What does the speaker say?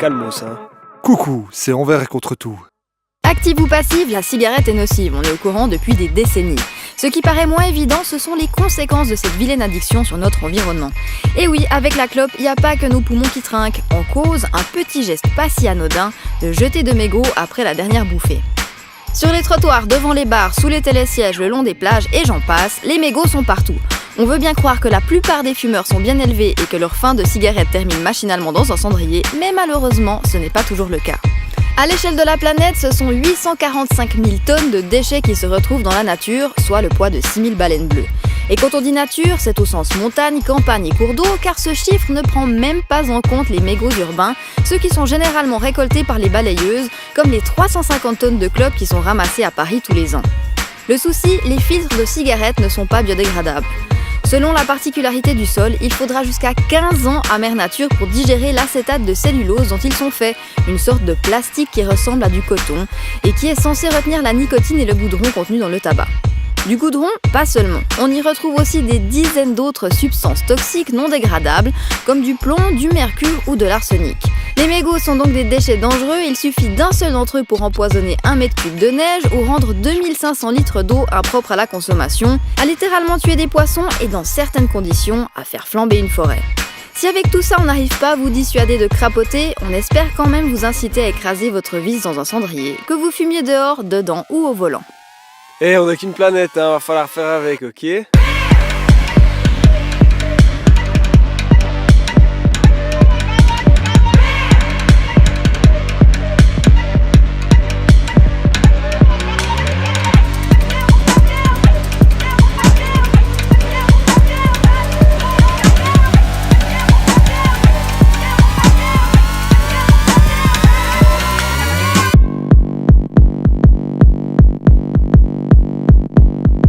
calmos, hein. Coucou, c'est envers et contre tout. Active ou passive, la cigarette est nocive, on est au courant depuis des décennies. Ce qui paraît moins évident, ce sont les conséquences de cette vilaine addiction sur notre environnement. Et oui, avec la clope, il n'y a pas que nos poumons qui trinquent. En cause, un petit geste pas si anodin, de jeter de mégots après la dernière bouffée. Sur les trottoirs, devant les bars, sous les télésièges, le long des plages et j'en passe, les mégots sont partout. On veut bien croire que la plupart des fumeurs sont bien élevés et que leur fin de cigarette termine machinalement dans un cendrier, mais malheureusement, ce n'est pas toujours le cas. À l'échelle de la planète, ce sont 845 000 tonnes de déchets qui se retrouvent dans la nature, soit le poids de 6 000 baleines bleues. Et quand on dit nature, c'est au sens montagne, campagne et cours d'eau, car ce chiffre ne prend même pas en compte les mégots urbains, ceux qui sont généralement récoltés par les balayeuses, comme les 350 tonnes de clopes qui sont ramassées à Paris tous les ans. Le souci, les filtres de cigarettes ne sont pas biodégradables. Selon la particularité du sol, il faudra jusqu'à 15 ans à Mère Nature pour digérer l'acétate de cellulose dont ils sont faits, une sorte de plastique qui ressemble à du coton et qui est censé retenir la nicotine et le goudron contenus dans le tabac. Du goudron, pas seulement. On y retrouve aussi des dizaines d'autres substances toxiques non dégradables, comme du plomb, du mercure ou de l'arsenic. Les mégots sont donc des déchets dangereux, il suffit d'un seul d'entre eux pour empoisonner 1 mètre cube de neige ou rendre 2500 litres d'eau impropre à la consommation, à littéralement tuer des poissons et dans certaines conditions, à faire flamber une forêt. Si avec tout ça on n'arrive pas à vous dissuader de crapoter, on espère quand même vous inciter à écraser votre vis dans un cendrier, que vous fumiez dehors, dedans ou au volant. On n'a qu'une planète, hein, va falloir faire avec, ok?